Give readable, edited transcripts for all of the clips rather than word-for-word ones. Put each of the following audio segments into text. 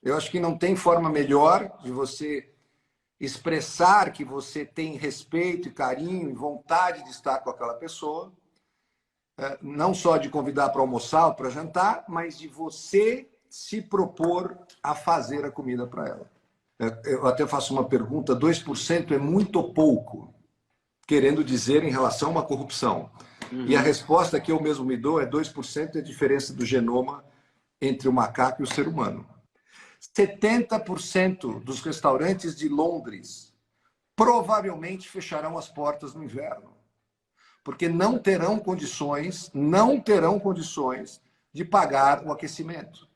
Eu acho que não tem forma melhor de você expressar que você tem respeito e carinho e vontade de estar com aquela pessoa, não só de convidar para almoçar ou para jantar, mas de você se propor a fazer a comida para ela. Eu até faço uma pergunta: 2% é muito ou pouco? Querendo dizer em relação a uma corrupção. E a resposta que eu mesmo me dou é 2% é a diferença do genoma entre o macaco e o ser humano. 70% dos restaurantes de Londres provavelmente fecharão as portas no inverno, porque não terão condições de pagar o aquecimento.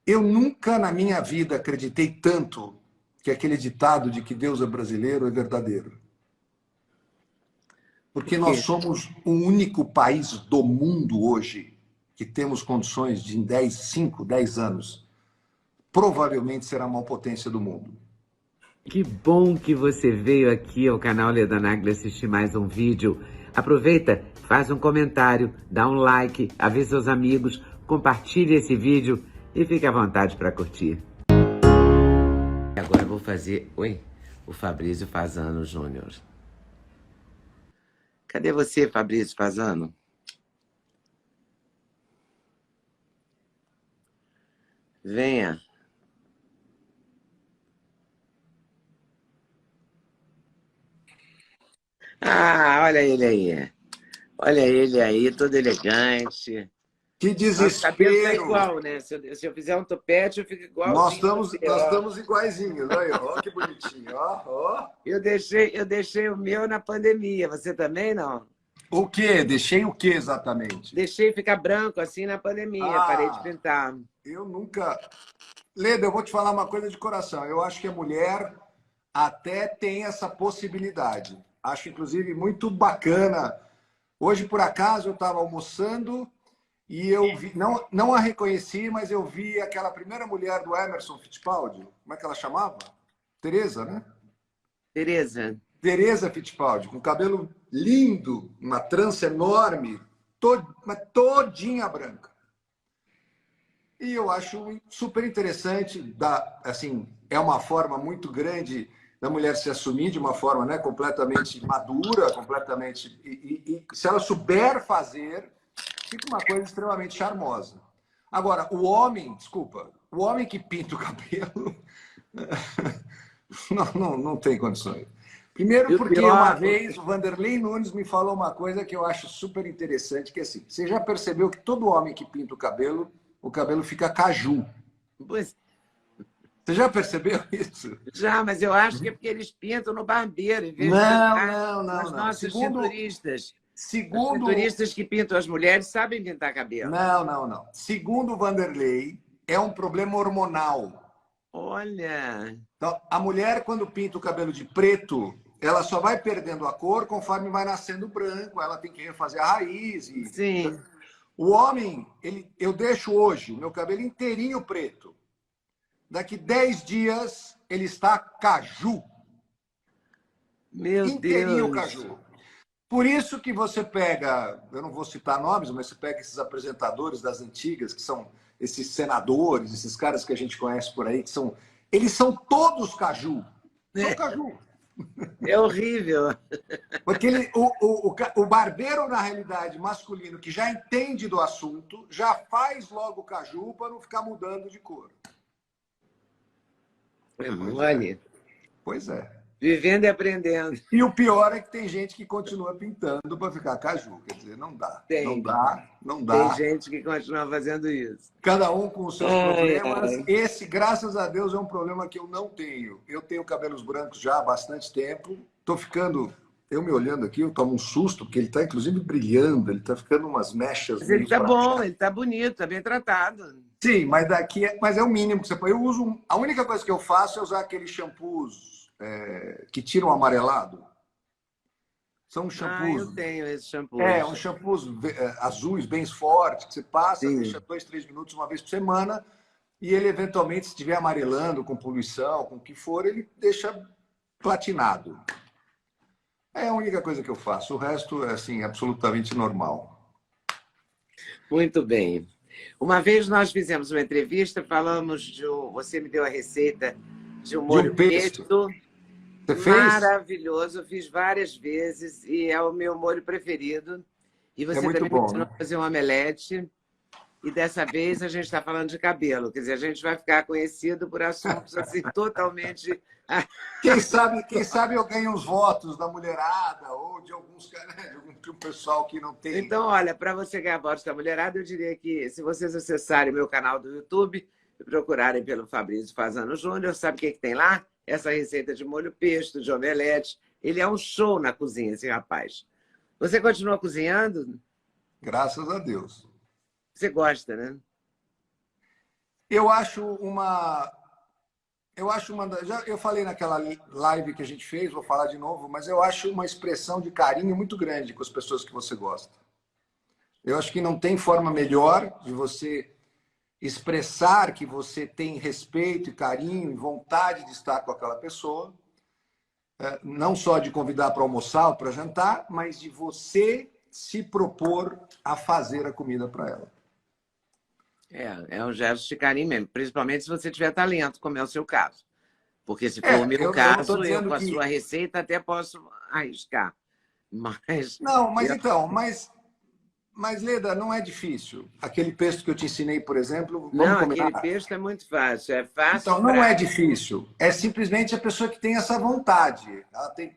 Eu nunca na minha vida acreditei tanto que aquele ditado de que Deus é brasileiro é verdadeiro. Porque nós somos o único país do mundo hoje que temos condições de, em 5, 10 anos, provavelmente ser a maior potência do mundo. Que bom que você veio aqui ao canal Leda Nagli assistir mais um vídeo. Aproveita, faz um comentário, dá um like, avisa seus amigos, compartilhe esse vídeo e fique à vontade para curtir. Agora eu vou fazer... Oi? O Fabrício Fasano Júnior. Cadê você, Fabrício Fasano? Venha. Ah, olha ele aí. Olha ele aí, todo elegante. Que desespero! Nosso cabelo tá igual, né? Se eu fizer um topete, eu fico igual. Nós estamos iguaizinhos. Olha que bonitinho. Ó. Eu deixei o meu na pandemia. Você também, não? O quê? Deixei o quê exatamente? Deixei ficar branco assim na pandemia. Parei de pintar. Eu nunca... Leda, eu vou te falar uma coisa de coração. Eu acho que a mulher até tem essa possibilidade. Acho, inclusive, muito bacana. Hoje, por acaso, eu estava almoçando e eu vi, não a reconheci, mas eu vi aquela primeira mulher do Emerson Fittipaldi. Como é que ela chamava? Tereza, né? Tereza Fittipaldi, com cabelo lindo, uma trança enorme, todinha branca. E eu acho super interessante, assim, é uma forma muito grande da mulher se assumir de uma forma, né, completamente madura, completamente... E se ela souber fazer, fica uma coisa extremamente charmosa. Agora, o homem que pinta o cabelo não tem condições. Primeiro porque uma vez o Vanderlei Nunes me falou uma coisa que eu acho super interessante, que é assim, você já percebeu que todo homem que pinta o cabelo fica caju. Pois... Você já percebeu isso? Já, mas eu acho que é porque eles pintam no barbeiro, em vez de não. os nossos cinturistas. Segundo... Os cinturistas que pintam as mulheres sabem pintar cabelo. Não. Segundo o Vanderlei, é um problema hormonal. Olha... Então, a mulher, quando pinta o cabelo de preto, ela só vai perdendo a cor conforme vai nascendo branco, ela tem que refazer a raiz. Sim. O homem, eu deixo hoje o meu cabelo inteirinho preto. Daqui 10 dias, ele está caju. Meu inteirinho Deus. Caju. Por isso que você pega, eu não vou citar nomes, mas você pega esses apresentadores das antigas, que são esses senadores, esses caras que a gente conhece por aí, eles são todos caju. São caju. É horrível. Porque o barbeiro, na realidade, masculino, que já entende do assunto, já faz logo o caju para não ficar mudando de cor. Pois é. Vivendo e aprendendo. E o pior é que tem gente que continua pintando para ficar caju. Quer dizer, não dá. Não dá. Tem gente que continua fazendo isso. Cada um com os seus problemas. Esse, graças a Deus, é um problema que eu não tenho. Eu tenho cabelos brancos já há bastante tempo. Estou ficando... Eu me olhando aqui, eu tomo um susto, porque ele está, inclusive, brilhando. Ele está ficando umas mechas... Mas ele está bom, ele está bonito, está bem tratado. Sim, mas é o mínimo que você pode... A única coisa que eu faço é usar aqueles shampoos que tiram o amarelado. São shampoos... eu tenho esse shampoo. Uns shampoos azuis, bem fortes, que você passa, deixa 2, 3 minutos uma vez por semana, e ele, eventualmente, se estiver amarelando, com poluição, com o que for, ele deixa platinado. É a única coisa que eu faço. O resto é, assim, absolutamente normal. Muito bem. Uma vez nós fizemos uma entrevista, falamos de Você me deu a receita de um De molho um pesto. pesto Você fez? maravilhoso. Eu fiz várias vezes e é o meu molho preferido. E É você muito também me bom, ensinou né? a fazer um omelete. E dessa vez a gente está falando de cabelo. Quer dizer, a gente vai ficar conhecido por assuntos assim totalmente... Quem sabe eu ganho uns votos da mulherada ou de alguns de um pessoal que não tem. Então, olha, para você ganhar votos da mulherada, eu diria que se vocês acessarem meu canal do YouTube e procurarem pelo Fabrício Fazano Júnior, sabe o que tem lá? Essa receita de molho pesto, de omelete. Ele é um show na cozinha, esse rapaz. Você continua cozinhando? Graças a Deus. Você gosta, né? Eu acho uma. Eu falei naquela live que a gente fez, vou falar de novo, mas eu acho uma expressão de carinho muito grande com as pessoas que você gosta. Eu acho que não tem forma melhor de você expressar que você tem respeito e carinho e vontade de estar com aquela pessoa, não só de convidar para almoçar ou para jantar, mas de você se propor a fazer a comida para ela. É um gesto de carinho mesmo, principalmente se você tiver talento, como é o seu caso. Porque se for o meu Eu não estou caso, eu dizendo com a que... sua receita até posso arriscar. Mas, Não, mas Leda, não é difícil. Aquele pesto que eu te ensinei, por exemplo, vamos não, combinar. aquele pesto é muito fácil. É fácil, Então, não é prático. difícil. É simplesmente a pessoa que tem essa vontade. Ela tem...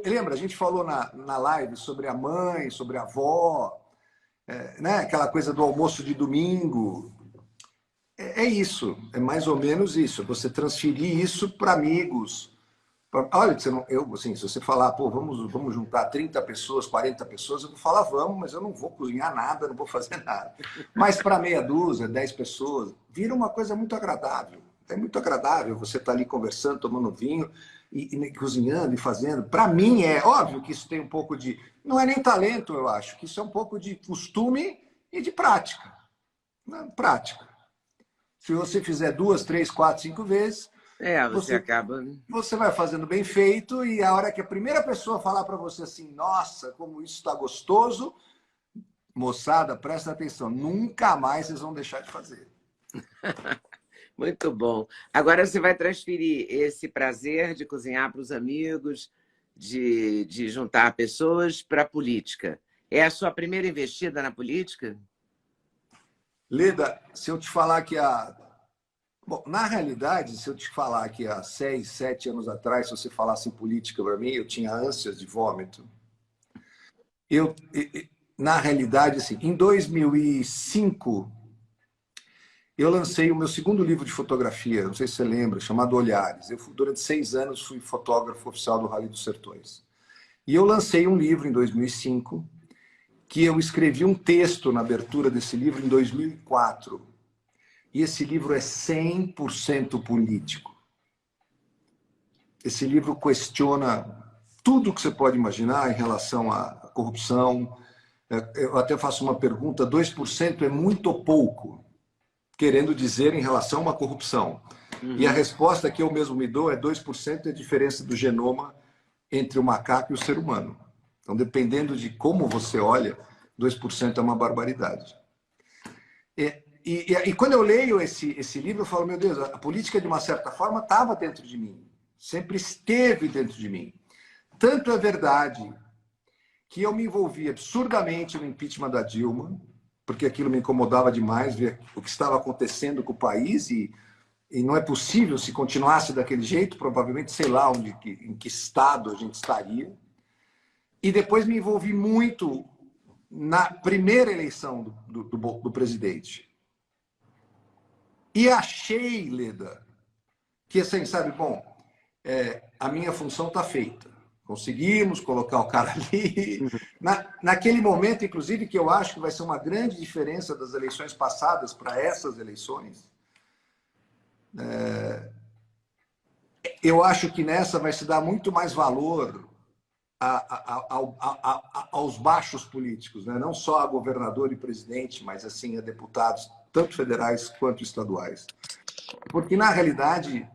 Lembra, a gente falou na live sobre a mãe, sobre a avó, né? Aquela coisa do almoço de domingo. É isso, é mais ou menos isso. É você transferir isso para amigos. Olha, assim, se você falar, pô, vamos juntar 30 pessoas, 40 pessoas, eu vou falar, vamos, mas eu não vou cozinhar nada, não vou fazer nada. Mas para meia dúzia, 10 pessoas, vira uma coisa muito agradável. É muito agradável você estar ali conversando, tomando vinho, e cozinhando e fazendo. Para mim, é óbvio que isso tem um pouco de... Não é nem talento, eu acho, que isso é um pouco de costume e de prática. Prática. Se você fizer 2, 3, 4, 5 vezes... Você acaba... Você vai fazendo bem feito e a hora que a primeira pessoa falar para você assim, nossa, como isso está gostoso, moçada, presta atenção, nunca mais vocês vão deixar de fazer. Muito bom. Agora você vai transferir esse prazer de cozinhar para os amigos, de juntar pessoas para a política. É a sua primeira investida na política? Leda, se eu te falar que Bom, na realidade, se eu te falar que há 6, 7 anos atrás, se você falasse em política para mim, eu tinha ânsias de vômito. Na realidade, assim, em 2005, eu lancei o meu segundo livro de fotografia, não sei se você lembra, chamado Olhares. Durante 6 anos, fui fotógrafo oficial do Rally dos Sertões. E eu lancei um livro em 2005, que eu escrevi um texto na abertura desse livro em 2004. E esse livro é 100% político. Esse livro questiona tudo que você pode imaginar em relação à corrupção. Eu até faço uma pergunta, 2% é muito ou pouco? Querendo dizer em relação a uma corrupção. Uhum. E a resposta que eu mesmo me dou é 2% é a diferença do genoma entre o macaco e o ser humano. Então, dependendo de como você olha, 2% é uma barbaridade. E quando eu leio esse livro, eu falo, meu Deus, a política, de uma certa forma, estava dentro de mim. Sempre esteve dentro de mim. Tanto é verdade que eu me envolvi absurdamente no impeachment da Dilma, porque aquilo me incomodava demais, ver o que estava acontecendo com o país, e não é possível, se continuasse daquele jeito, provavelmente, sei lá em que estado a gente estaria. E depois me envolvi muito na primeira eleição do presidente. E achei, Leda, que assim, sabe, bom, a minha função está feita. Conseguimos colocar o cara ali. Naquele momento, inclusive, que eu acho que vai ser uma grande diferença das eleições passadas para essas eleições, eu acho que nessa vai se dar muito mais valor aos baixos políticos, né? Não só a governador e presidente, mas assim a deputados, tanto federais quanto estaduais. Porque, na realidade,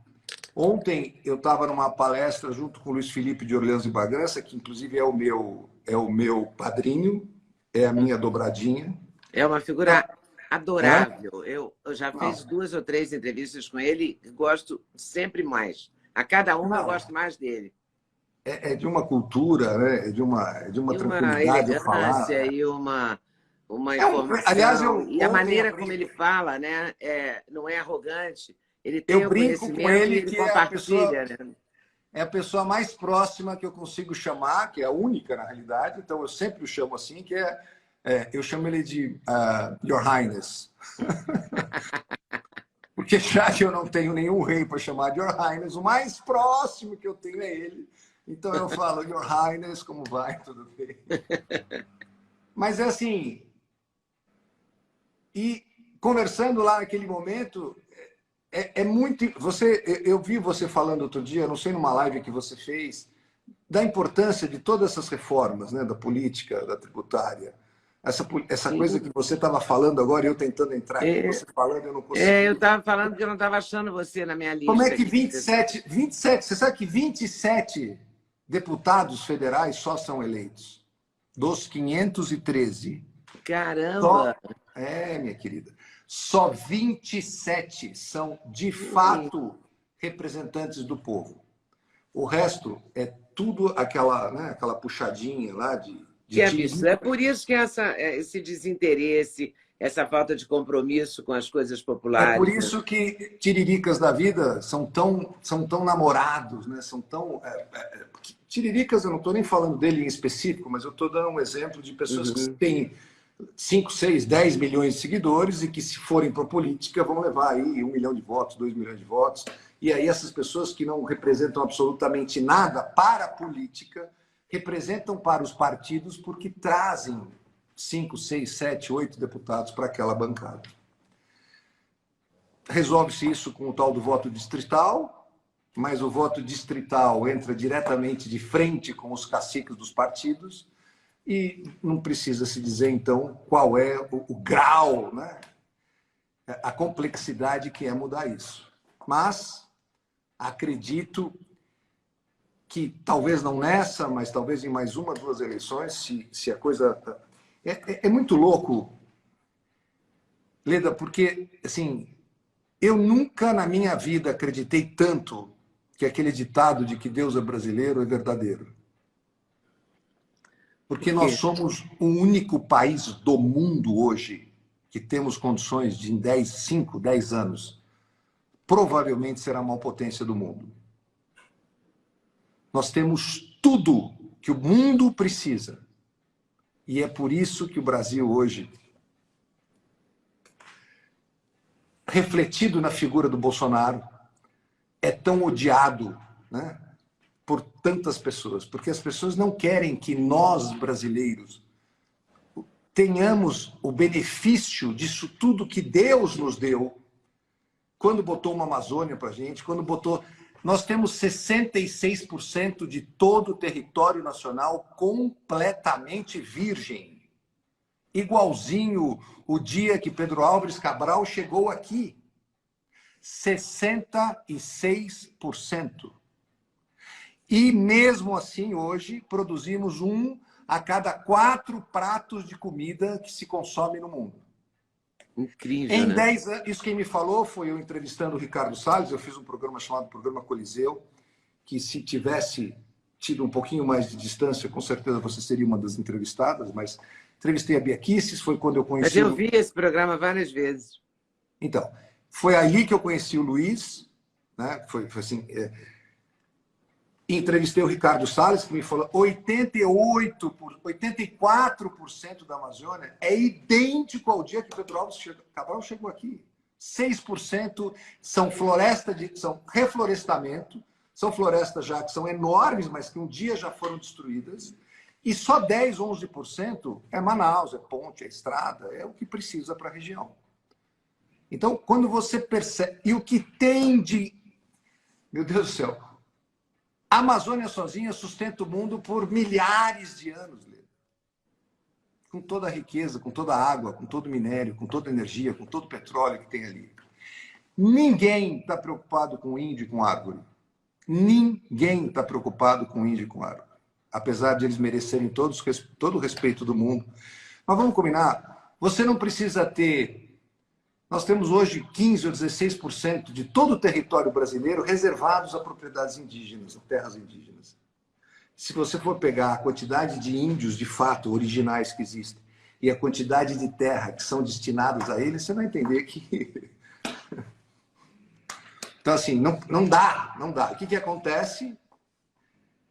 ontem eu estava numa palestra junto com o Luiz Felipe de Orleans e Bragança, que inclusive é o meu padrinho, é a minha dobradinha. É uma figura adorável. Eu já Não, fiz 2 ou 3 entrevistas com ele e gosto sempre mais. A cada uma eu não. gosto mais dele. É de uma cultura, né? É de uma E uma tranquilidade ao elegância falar. e uma Aliás, informação. eu E a ontem maneira como aprendi. ele fala, né? Não é arrogante. Ele Eu tem o brinco com conhecimento e ele ele que compartilha, né? é a pessoa mais próxima que eu consigo chamar, que é a única na realidade, então eu sempre o chamo assim, eu chamo ele de Your Highness. Porque já que eu não tenho nenhum rei para chamar de Your Highness, o mais próximo que eu tenho é ele. Então eu falo, Your Highness, como vai? Tudo bem? Mas é assim, e conversando lá naquele momento, é muito. Eu vi você falando outro dia, não sei, numa live que você fez, da importância de todas essas reformas, né, da política, da tributária. Essa coisa Sim. que você estava falando agora, eu tentando entrar aqui, você falando, eu não Eu consegui. estava falando que eu não estava achando você na minha Como é lista que aqui. 27, você sabe que 27 deputados federais só são eleitos? Dos 513. Caramba! Só, minha querida, só 27 são, de fato, representantes do povo. O resto é tudo aquela, né, aquela puxadinha lá de Que absurdo. É tiririca. por isso que esse desinteresse, essa falta de compromisso com as coisas É por populares, né? isso que tiriricas da vida são tão namorados, né? São tão. Tiriricas, eu não estou nem falando dele em específico, mas eu estou dando um exemplo de pessoas que Uhum. têm 5, 6, 10 milhões de seguidores e que, se forem para a política, vão levar aí 1 milhão de votos, 2 milhões de votos. E aí essas pessoas que não representam absolutamente nada para a política, representam para os partidos porque trazem 5, 6, 7, 8 deputados para aquela bancada. Resolve-se isso com o tal do voto distrital, mas o voto distrital entra diretamente de frente com os caciques dos partidos e não precisa se dizer, então, qual é o grau, né? A complexidade que é mudar isso. Mas acredito que, talvez não nessa, mas talvez em mais 1, 2 eleições, se a coisa... É muito louco, Leda, porque, assim, eu nunca na minha vida acreditei tanto que aquele ditado de que Deus é brasileiro é verdadeiro. Porque Por nós quê? somos o único país do mundo hoje que temos condições de, em 5, 10 anos, provavelmente ser a maior potência do mundo. Nós temos tudo que o mundo precisa. E é por isso que o Brasil hoje, refletido na figura do Bolsonaro, é tão odiado, né, por tantas pessoas. Porque as pessoas não querem que nós, brasileiros, tenhamos o benefício disso tudo que Deus nos deu quando botou uma Amazônia para a gente, quando botou... Nós temos 66% de todo o território nacional completamente virgem. Igualzinho o dia que Pedro Álvares Cabral chegou aqui. 66%. E mesmo assim, hoje, produzimos 1 a cada 4 pratos de comida que se consome no mundo. Incrível, Em né? 10 anos, isso quem me falou foi eu entrevistando o Ricardo Salles, eu fiz um programa chamado Programa Coliseu, que se tivesse tido um pouquinho mais de distância, com certeza você seria uma das entrevistadas, mas entrevistei a Bia Kicis, foi quando eu Mas conheci eu vi esse programa várias vezes. Então, foi aí que eu conheci o Luiz, né? Foi assim... Entrevistei o Ricardo Salles, que me falou 84% da Amazônia é idêntico ao dia que Pedro Álvares Cabral chegou aqui. 6% são são reflorestamento, são florestas já que são enormes, mas que um dia já foram destruídas, e só 10, 11% é Manaus, é ponte, é estrada, é o que precisa para a região. Então, quando você percebe... E o que tem de... Meu Deus do céu! A Amazônia sozinha sustenta o mundo por milhares de anos, Lê. Com toda a riqueza, com toda a água, com todo o minério, com toda a energia, com todo o petróleo que tem ali. Ninguém está preocupado com índio e com árvore. Ninguém está preocupado com índio e com árvore. Apesar de eles merecerem todo o respeito do mundo. Mas vamos combinar, você não precisa ter Nós temos hoje 15% ou 16% de todo o território brasileiro reservados a propriedades indígenas, a terras indígenas. Se você for pegar a quantidade de índios, de fato, originais que existem, e a quantidade de terra que são destinados a eles, você vai entender que... Então, assim, não dá. O que acontece?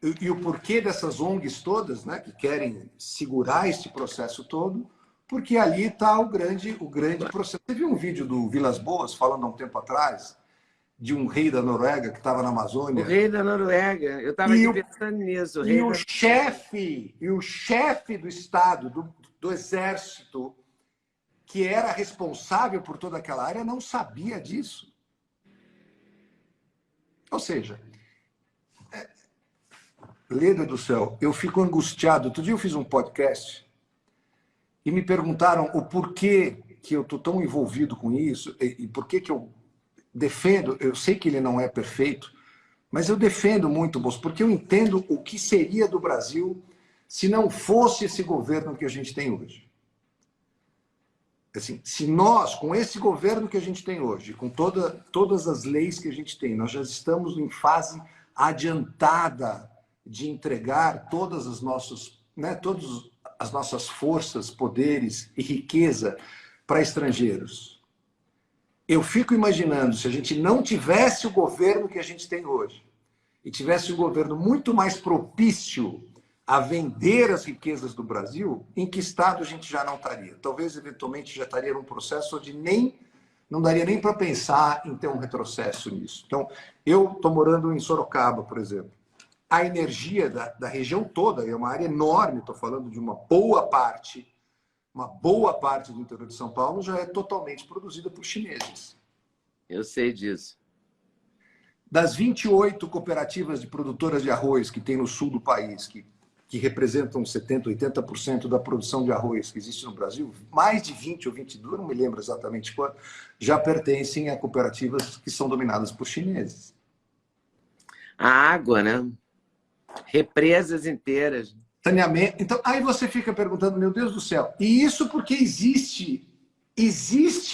E o porquê dessas ONGs todas, né, que querem segurar este processo todo, porque ali está o grande processo. Você viu um vídeo do Vilas Boas falando há um tempo atrás de um rei da Noruega que estava na Amazônia? O rei da Noruega. Eu estava aqui pensando nisso. O chefe do Estado, do Exército, que era responsável por toda aquela área, não sabia disso. Ou seja, Leda do céu, eu fico angustiado. Outro dia eu fiz um podcast e me perguntaram o porquê que eu estou tão envolvido com isso e por que eu defendo. Eu sei que ele não é perfeito, mas eu defendo muito, moço, porque eu entendo o que seria do Brasil se não fosse esse governo que a gente tem hoje. Assim, se nós, com esse governo que a gente tem hoje, com todas as leis que a gente tem, nós já estamos em fase adiantada de entregar todas as nossas forças, poderes e riqueza para estrangeiros. Eu fico imaginando, se a gente não tivesse o governo que a gente tem hoje, e tivesse um governo muito mais propício a vender as riquezas do Brasil, em que estado a gente já não estaria? Talvez, eventualmente, já estaria num processo onde não daria nem para pensar em ter um retrocesso nisso. Então, eu estou morando em Sorocaba, por exemplo. A energia da região toda, é uma área enorme, estou falando de uma boa parte do interior de São Paulo já é totalmente produzida por chineses. Eu sei disso. Das 28 cooperativas de produtoras de arroz que tem no sul do país, que representam 70%, 80% da produção de arroz que existe no Brasil, mais de 20 ou 22, não me lembro exatamente quanto, já pertencem a cooperativas que são dominadas por chineses. A água, né? Represas inteiras. Saneamento. Então, aí você fica perguntando, meu Deus do céu, e isso porque existe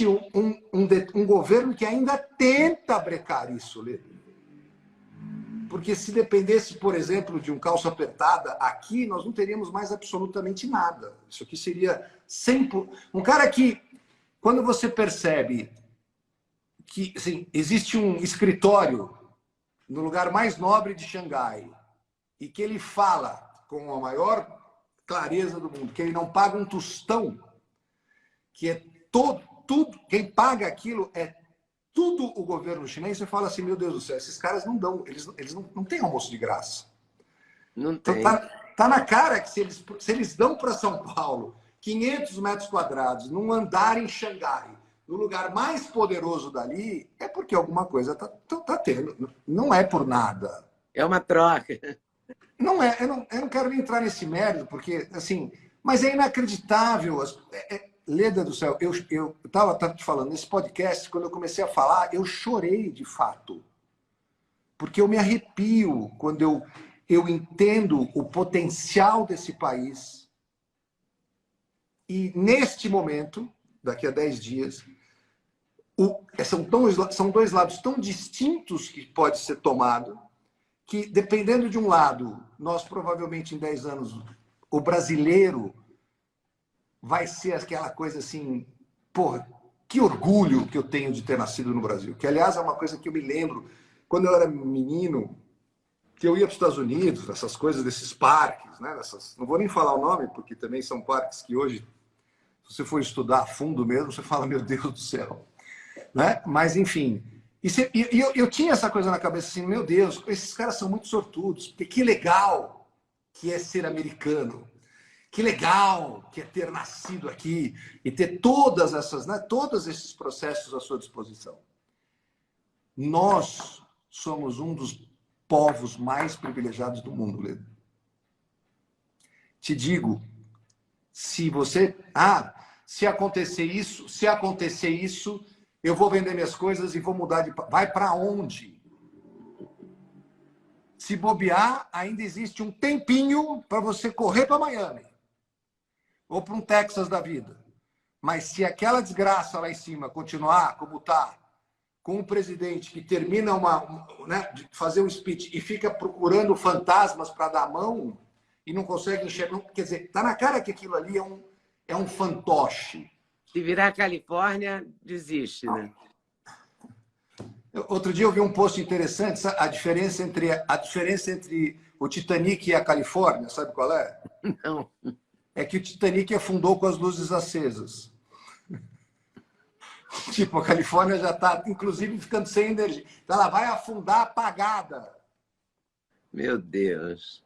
um governo que ainda tenta brecar isso, Lê. Porque se dependesse, por exemplo, de um calço apertada, aqui nós não teríamos mais absolutamente nada. Isso aqui seria 100%. Um cara que, quando você percebe que assim, existe um escritório no lugar mais nobre de Xangai e que ele fala com a maior clareza do mundo, que ele não paga um tostão, que é tudo, quem paga aquilo é tudo o governo chinês, você fala assim, meu Deus do céu, esses caras não dão, eles não têm almoço de graça. Não tem. Então, tá na cara que se eles dão para São Paulo 500 metros quadrados, num andar em Xangai, no lugar mais poderoso dali, é porque alguma coisa tá tendo. Não é por nada. É uma troca. Não é, eu não quero nem entrar nesse mérito, porque, assim, mas é inacreditável. Leda do céu, eu estava te falando, nesse podcast, quando eu comecei a falar, eu chorei de fato. Porque eu me arrepio quando eu entendo o potencial desse país. E neste momento, daqui a 10 dias, são dois lados tão distintos que pode ser tomado, que dependendo de um lado, nós provavelmente em 10 anos, o brasileiro vai ser aquela coisa assim, porra, que orgulho que eu tenho de ter nascido no Brasil. Que, aliás, é uma coisa que eu me lembro, quando eu era menino, que eu ia para os Estados Unidos, essas coisas desses parques, né? Não vou nem falar o nome, porque também são parques que hoje, se você for estudar a fundo mesmo, você fala, meu Deus do céu. Né? Mas, enfim, eu tinha essa coisa na cabeça assim, meu Deus, esses caras são muito sortudos, porque que legal que é ser americano. Que legal que é ter nascido aqui e ter todas essas, né, todos esses processos à sua disposição. Nós somos um dos povos mais privilegiados do mundo, Leda. Te digo, se acontecer isso, eu vou vender minhas coisas e vou mudar de... Vai para onde? Se bobear, ainda existe um tempinho para você correr para Miami. Ou para um Texas da vida. Mas se aquela desgraça lá em cima continuar como está, com um presidente que termina né, de fazer um speech e fica procurando fantasmas para dar a mão e não consegue enxergar, quer dizer, está na cara que aquilo ali é um fantoche. Se virar Califórnia, desiste, né? Outro dia eu vi um post interessante, a diferença entre o Titanic e a Califórnia, sabe qual é? Não. É que o Titanic afundou com as luzes acesas. Tipo, a Califórnia já está, inclusive, ficando sem energia. Então, ela vai afundar apagada. Meu Deus.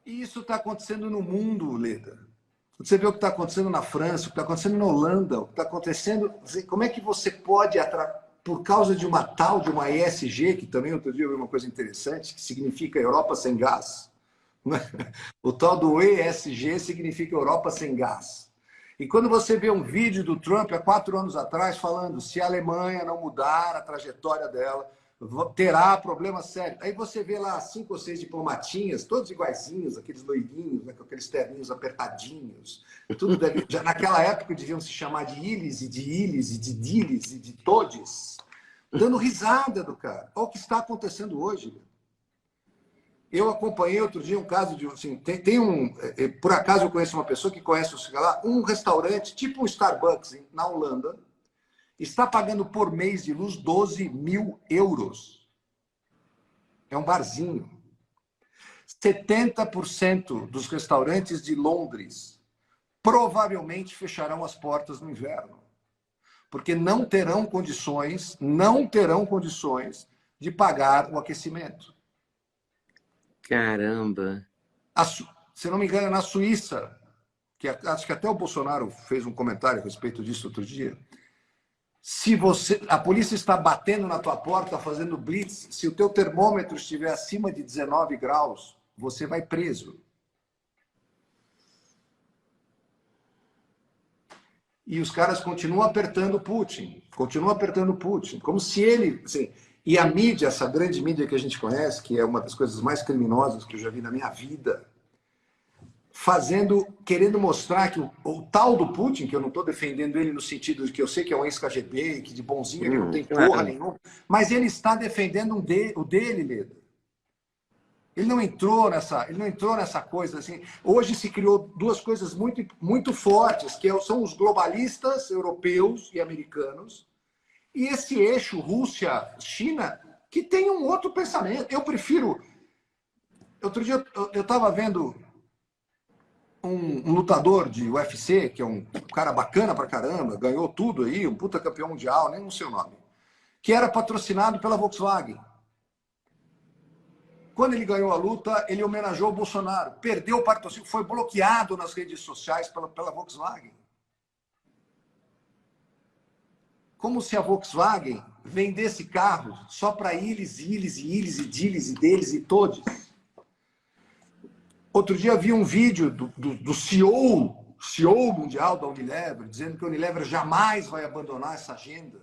E isso está acontecendo no mundo, Leda. Você vê o que está acontecendo na França, o que está acontecendo na Holanda, o que está acontecendo... Como é que você pode, por causa de uma tal, de uma ESG, que também outro dia eu vi uma coisa interessante, que significa Europa sem gás. O tal do ESG significa Europa sem gás. E quando você vê um vídeo do Trump há 4 anos atrás falando se a Alemanha não mudar a trajetória dela, terá problemas sérios. Aí você vê lá 5 ou 6 diplomatinhas, todos iguaizinhos, aqueles loirinhos, né, com aqueles terninhos apertadinhos. Tudo deve... Já naquela época deviam se chamar de Ilis, e de Ilis, e de Dilis, e de Todes, dando risada do cara. Olha o que está acontecendo hoje. Eu acompanhei outro dia um caso de... Assim, por acaso eu conheço uma pessoa que conhece um restaurante, tipo um Starbucks, na Holanda, está pagando por mês de luz 12 mil euros. É um barzinho. 70% dos restaurantes de Londres provavelmente fecharão as portas no inverno. Porque não terão condições de pagar o aquecimento. Caramba. Se não me engano, na Suíça, que acho que até o Bolsonaro fez um comentário a respeito disso outro dia, se a polícia está batendo na tua porta, fazendo blitz, se o teu termômetro estiver acima de 19 graus, você vai preso. E os caras continuam apertando Putin, como se ele... Assim, e a mídia, essa grande mídia que a gente conhece, que é uma das coisas mais criminosas que eu já vi na minha vida, querendo mostrar que o tal do Putin, que eu não estou defendendo ele no sentido de que eu sei que é um ex-KGB, que de bonzinho ele não tem porra nenhuma, mas ele está defendendo o dele, Leda. Ele não entrou nessa coisa assim. Hoje se criou 2 coisas muito, muito fortes, que são os globalistas europeus e americanos, e esse eixo Rússia-China, que tem um outro pensamento. Eu prefiro... Outro dia eu estava vendo um lutador de UFC, que é um cara bacana pra caramba, ganhou tudo aí, um puta campeão mundial, nem no seu nome, que era patrocinado pela Volkswagen. Quando ele ganhou a luta, ele homenageou o Bolsonaro, perdeu o patrocínio, foi bloqueado nas redes sociais pela Volkswagen. Como se a Volkswagen vendesse carro só para eles, e deles, e deles, e todos. Outro dia vi um vídeo do CEO mundial da Unilever, dizendo que a Unilever jamais vai abandonar essa agenda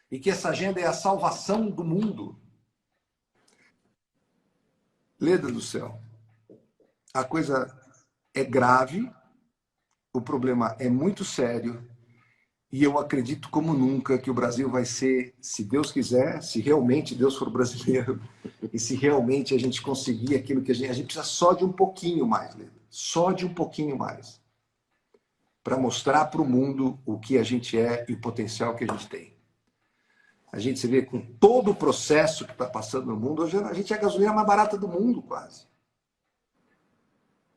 e que essa agenda é a salvação do mundo. Leda do céu, a coisa é grave, o problema é muito sério e eu acredito como nunca que o Brasil vai ser, se Deus quiser, se realmente Deus for brasileiro e se realmente a gente conseguir aquilo que a gente precisa só de um pouquinho mais, Leda, só de um pouquinho mais, para mostrar para o mundo o que a gente é e o potencial que a gente tem. A gente se vê com todo o processo que está passando no mundo. Hoje a gente é a gasolina mais barata do mundo, quase.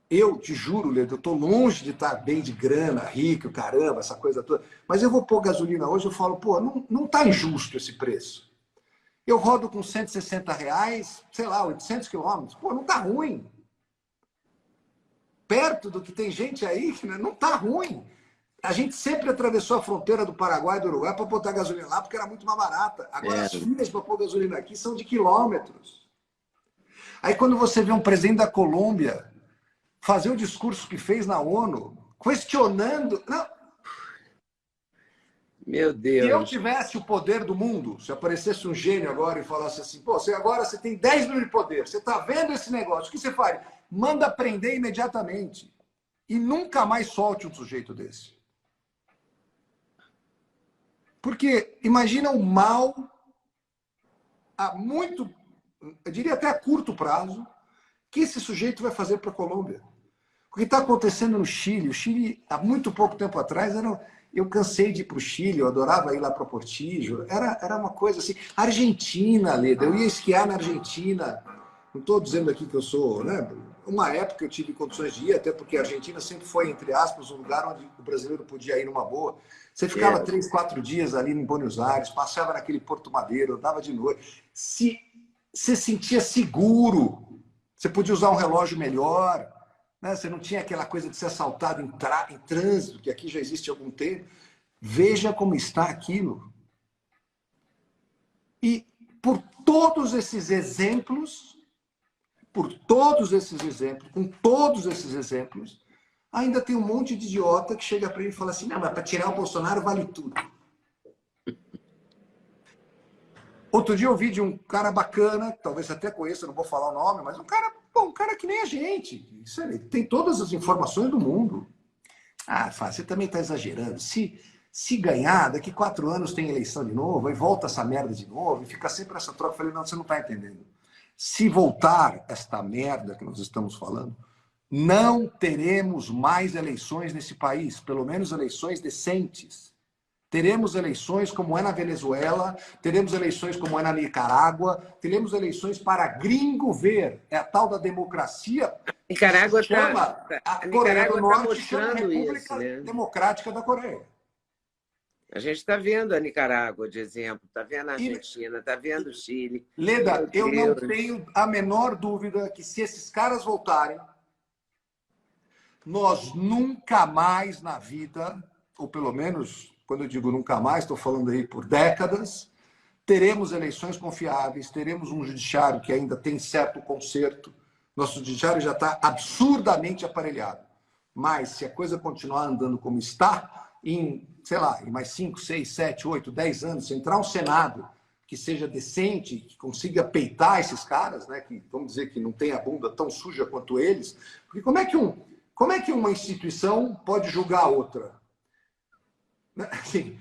Eu te juro, Leda, eu estou longe de estar bem de grana, rico, caramba, essa coisa toda. Mas eu vou pôr gasolina hoje, eu falo, pô, não está injusto esse preço. Eu rodo com R$160, sei lá, 800 quilômetros. Pô, não está ruim. Perto do que tem gente aí, não está ruim. A gente sempre atravessou a fronteira do Paraguai e do Uruguai para botar gasolina lá, porque era muito mais barata. Agora, as filas para pôr gasolina aqui são de quilômetros. Aí, quando você vê um presidente da Colômbia fazer o discurso que fez na ONU, questionando... Não. Meu Deus. Se eu tivesse o poder do mundo, se aparecesse um gênio agora e falasse assim, pô, agora você tem 10 mil de poder, você está vendo esse negócio, o que você faz? Manda prender imediatamente. E nunca mais solte um sujeito desse. Porque imagina o mal eu diria até a curto prazo, que esse sujeito vai fazer para a Colômbia. O que está acontecendo no Chile? O Chile, há muito pouco tempo atrás, eu cansei de ir para o Chile, eu adorava ir lá para Portillo, era uma coisa assim. Argentina, Leda, eu ia esquiar na Argentina. Não estou dizendo aqui que eu sou, né? Uma época eu tive condições de ir, até porque a Argentina sempre foi, entre aspas, um lugar onde o brasileiro podia ir numa boa. Você ficava 3, 4 dias ali em Buenos Aires, passava naquele Porto Madeiro, andava de noite. Você sentia seguro, você podia usar um relógio melhor, né? Você não tinha aquela coisa de ser assaltado em trânsito, que aqui já existe há algum tempo. Veja como está aquilo. E por todos esses exemplos, com todos esses exemplos, ainda tem um monte de idiota que chega para ele e fala assim, não, mas para tirar o Bolsonaro vale tudo. Outro dia eu ouvi de um cara bacana, talvez até conheça, não vou falar o nome, mas um cara que nem a gente. Isso aí, tem todas as informações do mundo. Ah, você também está exagerando. Se ganhar, daqui 4 anos tem eleição de novo, aí volta essa merda de novo, e fica sempre essa troca. Eu falei, não, você não está entendendo. Se voltar esta merda que nós estamos falando, não teremos mais eleições nesse país, pelo menos eleições decentes. Teremos eleições como é na Venezuela, teremos eleições como é na Nicarágua, teremos eleições para gringo ver. É a tal da democracia. Nicarágua A Coreia do Norte chama mostrando República isso, né? Democrática da Coreia. A gente está vendo a Nicarágua de exemplo, está vendo a Argentina, está vendo o Chile. Leda, eu não tenho a menor dúvida que se esses caras voltarem, nós nunca mais na vida, ou pelo menos, quando eu digo nunca mais, estou falando aí por décadas, teremos eleições confiáveis, teremos um judiciário que ainda tem certo conserto. Nosso judiciário já está absurdamente aparelhado. Mas se a coisa continuar andando como está, em mais 5, 6, 7, 8, 10 anos, se entrar um Senado que seja decente, que consiga peitar esses caras, né, que vamos dizer que não tem a bunda tão suja quanto eles, porque como é que uma instituição pode julgar a outra? Assim,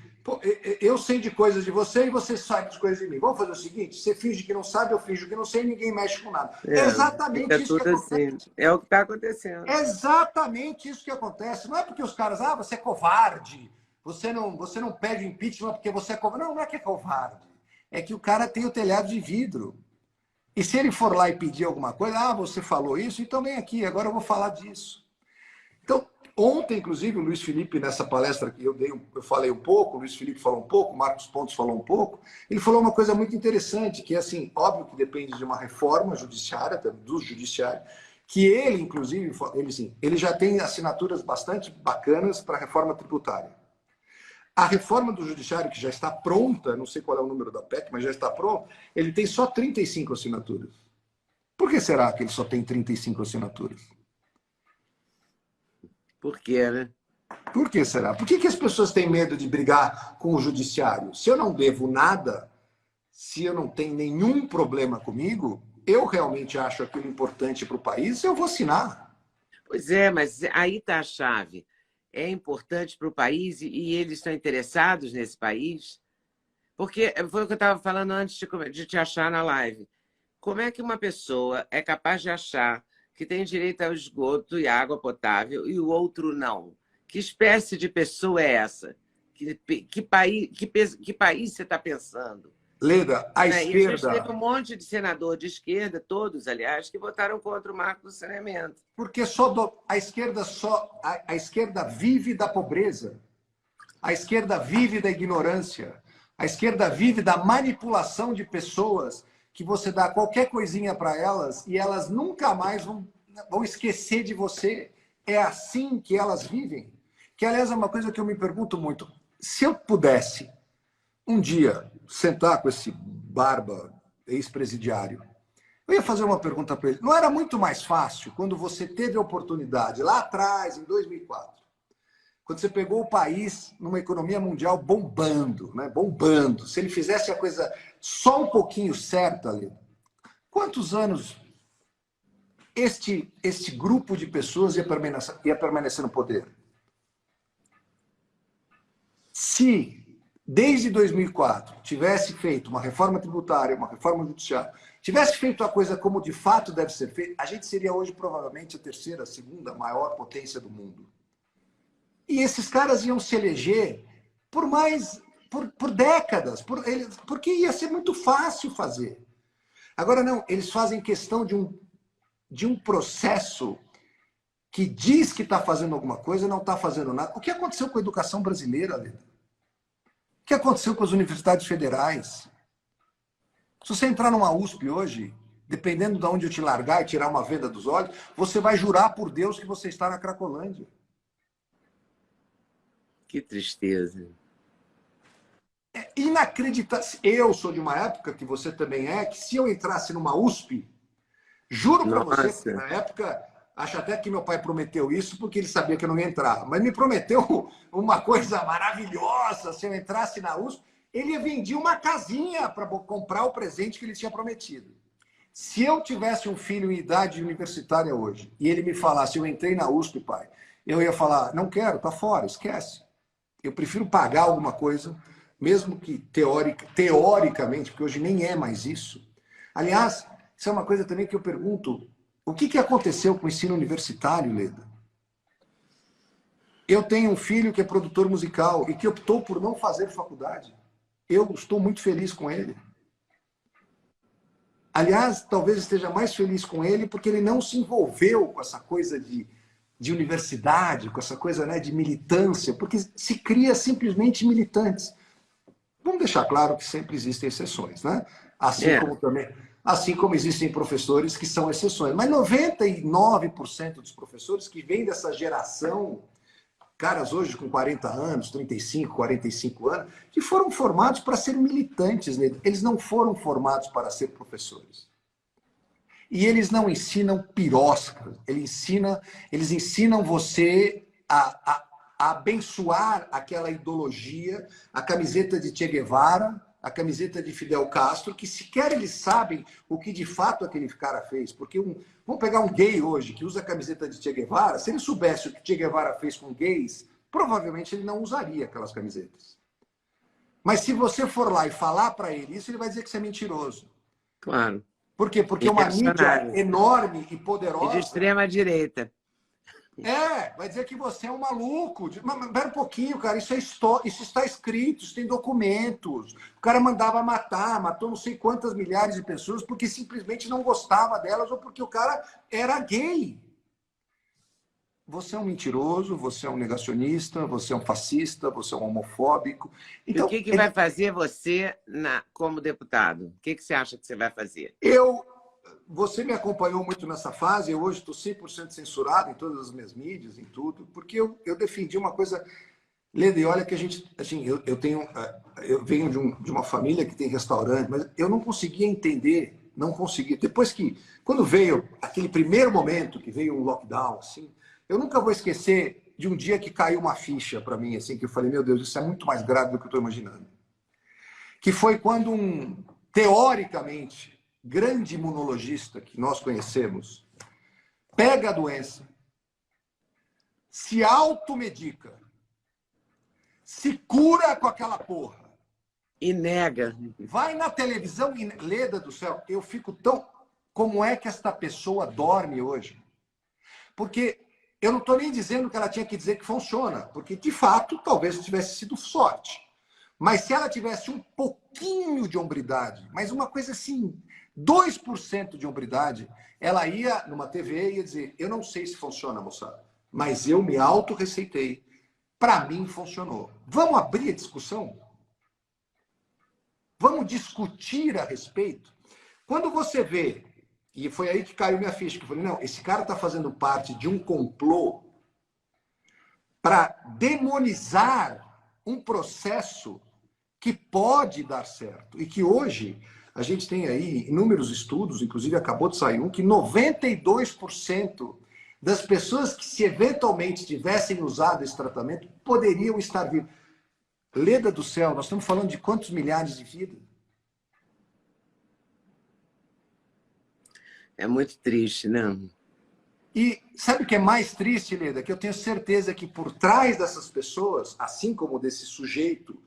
eu sei de coisas de você e você sabe de coisas de mim. Vamos fazer o seguinte, você finge que não sabe, eu finjo que não sei e ninguém mexe com nada. É exatamente isso que acontece. Assim. É o que está acontecendo. É exatamente isso que acontece. Não é porque os caras, você é covarde, você não pede impeachment porque você é covarde. Não é que é covarde. É que o cara tem o telhado de vidro. E se ele for lá e pedir alguma coisa, você falou isso, então vem aqui, agora eu vou falar disso. Então, ontem, inclusive, o Luiz Felipe, nessa palestra que eu falei um pouco, o Luiz Felipe falou um pouco, o Marcos Pontes falou um pouco, ele falou uma coisa muito interessante, que é assim, óbvio que depende de uma reforma judiciária, do judiciário, que ele, inclusive, ele já tem assinaturas bastante bacanas para a reforma tributária. A reforma do judiciário, que já está pronta, não sei qual é o número da PEC, mas já está pronta, ele tem só 35 assinaturas. Por que será que ele só tem 35 assinaturas? Por quê, né? Por que será? Por que as pessoas têm medo de brigar com o judiciário? Se eu não devo nada, se eu não tenho nenhum problema comigo, eu realmente acho aquilo importante para o país, eu vou assinar. Pois é, mas aí está a chave. É importante para o país e eles estão interessados nesse país? Porque foi o que eu estava falando antes de te achar na live. Como é que uma pessoa é capaz de achar que tem direito ao esgoto e água potável e o outro não? Que espécie de pessoa é essa? Que país você está pensando? Leda, a esquerda... E a gente teve um monte de senador de esquerda, todos, aliás, que votaram contra o marco do saneamento. Porque a esquerda vive da pobreza. A esquerda vive da ignorância. A esquerda vive da manipulação de pessoas que você dá qualquer coisinha para elas e elas nunca mais vão esquecer de você. É assim que elas vivem. Que, aliás, é uma coisa que eu me pergunto muito. Se eu pudesse, um dia, sentar com esse barba ex-presidiário, eu ia fazer uma pergunta para ele. Não era muito mais fácil quando você teve a oportunidade, lá atrás, em 2004, quando você pegou o país numa economia mundial bombando, né? Bombando. Se ele fizesse a coisa só um pouquinho certa ali, quantos anos este grupo de pessoas ia permanecer no poder? Se desde 2004, tivesse feito uma reforma tributária, uma reforma judiciária, tivesse feito a coisa como de fato deve ser feita, a gente seria hoje provavelmente a terceira, a segunda maior potência do mundo. E esses caras iam se eleger por décadas, porque ia ser muito fácil fazer. Agora não, eles fazem questão de um processo que diz que está fazendo alguma coisa e não está fazendo nada. O que aconteceu com a educação brasileira, Leda? O que aconteceu com as universidades federais? Se você entrar numa USP hoje, dependendo de onde eu te largar e tirar uma venda dos olhos, você vai jurar por Deus que você está na Cracolândia. Que tristeza. É inacreditável. Eu sou de uma época, que você também é, que se eu entrasse numa USP, juro para você que na época, acho até que meu pai prometeu isso porque ele sabia que eu não ia entrar, mas me prometeu uma coisa maravilhosa, se eu entrasse na USP, ele vendia uma casinha para comprar o presente que ele tinha prometido. Se eu tivesse um filho em idade universitária hoje, e ele me falasse, eu entrei na USP, pai, eu ia falar, não quero, tá fora, esquece. Eu prefiro pagar alguma coisa, mesmo que teoricamente, porque hoje nem é mais isso. Aliás, isso é uma coisa também que eu pergunto, o que aconteceu com o ensino universitário, Leda? Eu tenho um filho que é produtor musical e que optou por não fazer faculdade. Eu estou muito feliz com ele. Aliás, talvez esteja mais feliz com ele porque ele não se envolveu com essa coisa de universidade, com essa coisa, né, de militância, porque se cria simplesmente militantes. Vamos deixar claro que sempre existem exceções, né? Assim como existem professores que são exceções. Mas 99% dos professores que vêm dessa geração, caras hoje com 40 anos, 35, 45 anos, que foram formados para ser militantes, né? Eles não foram formados para ser professores. E eles não ensinam pirosca, eles ensinam você a abençoar aquela ideologia, a camiseta de Che Guevara, a camiseta de Fidel Castro, que sequer eles sabem o que de fato aquele cara fez. Porque vamos pegar um gay hoje que usa a camiseta de Che Guevara, se ele soubesse o que Che Guevara fez com gays, provavelmente ele não usaria aquelas camisetas. Mas se você for lá e falar para ele isso, ele vai dizer que você é mentiroso. Claro. Por quê? Porque uma mídia enorme e poderosa... E de extrema direita. Vai dizer que você é um maluco. Mas pera um pouquinho, cara, isso está escrito, isso tem documentos. O cara mandava matou não sei quantas milhares de pessoas porque simplesmente não gostava delas ou porque o cara era gay. Você é um mentiroso, você é um negacionista, você é um fascista, você é um homofóbico. Então, e o que vai fazer você como deputado? O que você acha que você vai fazer? Você me acompanhou muito nessa fase, eu hoje estou 100% censurado em todas as minhas mídias, em tudo, porque eu defendi uma coisa... Leda, e olha que a gente... Assim, eu venho de uma família que tem restaurante, mas eu não conseguia entender, não conseguia. Depois que... Quando veio aquele primeiro momento, que veio um lockdown, assim, eu nunca vou esquecer de um dia que caiu uma ficha para mim, assim, que eu falei, meu Deus, isso é muito mais grave do que eu estou imaginando. Que foi quando teoricamente, grande imunologista que nós conhecemos, pega a doença, se automedica, se cura com aquela porra. E nega. Vai na televisão e... Leda do céu, eu fico tão... Como é que esta pessoa dorme hoje? Porque eu não estou nem dizendo que ela tinha que dizer que funciona, porque, de fato, talvez tivesse sido sorte. Mas se ela tivesse um pouquinho de hombridade, mas uma coisa assim... 2% de hombridade, ela ia numa TV e ia dizer, eu não sei se funciona, moçada, mas eu me auto-receitei. Para mim, funcionou. Vamos abrir a discussão? Vamos discutir a respeito? Quando você vê, e foi aí que caiu minha ficha, que eu falei, não, esse cara está fazendo parte de um complô para demonizar um processo que pode dar certo e que hoje... A gente tem aí inúmeros estudos, inclusive acabou de sair um, que 92% das pessoas que se eventualmente tivessem usado esse tratamento poderiam estar vivas. Leda do céu, nós estamos falando de quantos milhares de vidas? É muito triste, né? E sabe o que é mais triste, Leda? Que eu tenho certeza que por trás dessas pessoas, assim como desse sujeito,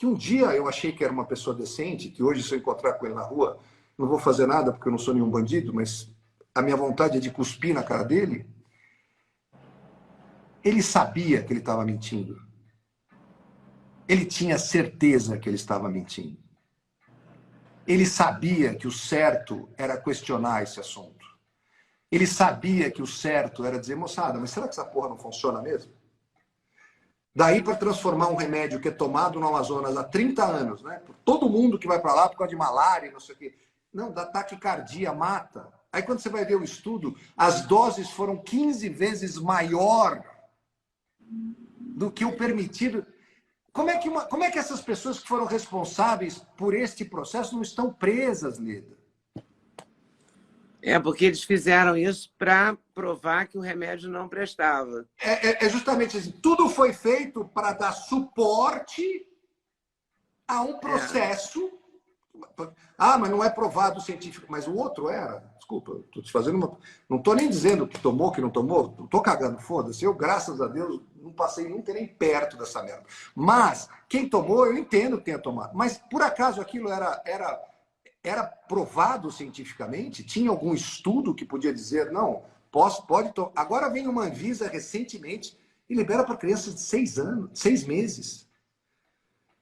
que um dia eu achei que era uma pessoa decente, que hoje, se eu encontrar com ele na rua, não vou fazer nada porque eu não sou nenhum bandido, mas a minha vontade é de cuspir na cara dele. Ele sabia que ele estava mentindo. Ele tinha certeza que ele estava mentindo. Ele sabia que o certo era questionar esse assunto. Ele sabia que o certo era dizer, moçada, mas será que essa porra não funciona mesmo? Daí para transformar um remédio que é tomado no Amazonas há 30 anos, né? Por todo mundo que vai para lá por causa de malária, não sei o quê. Não, dá taquicardia, mata. Aí quando você vai ver o estudo, as doses foram 15 vezes maior do que o permitido. Como é que essas pessoas que foram responsáveis por este processo não estão presas, Leda? É porque eles fizeram isso para provar que o remédio não prestava. É justamente assim, tudo foi feito para dar suporte a um processo. Ah, mas não é provado científico. Mas o outro era. Desculpa, estou te fazendo uma. Não estou nem dizendo que tomou, que não tomou. Estou cagando, foda-se. Eu, graças a Deus, não passei nunca nem perto dessa merda. Mas quem tomou, eu entendo que tenha tomado. Mas por acaso aquilo era provado cientificamente? Tinha algum estudo que podia dizer, não, pode tomar. Agora vem uma Anvisa recentemente e libera para crianças de 6 anos, 6 meses.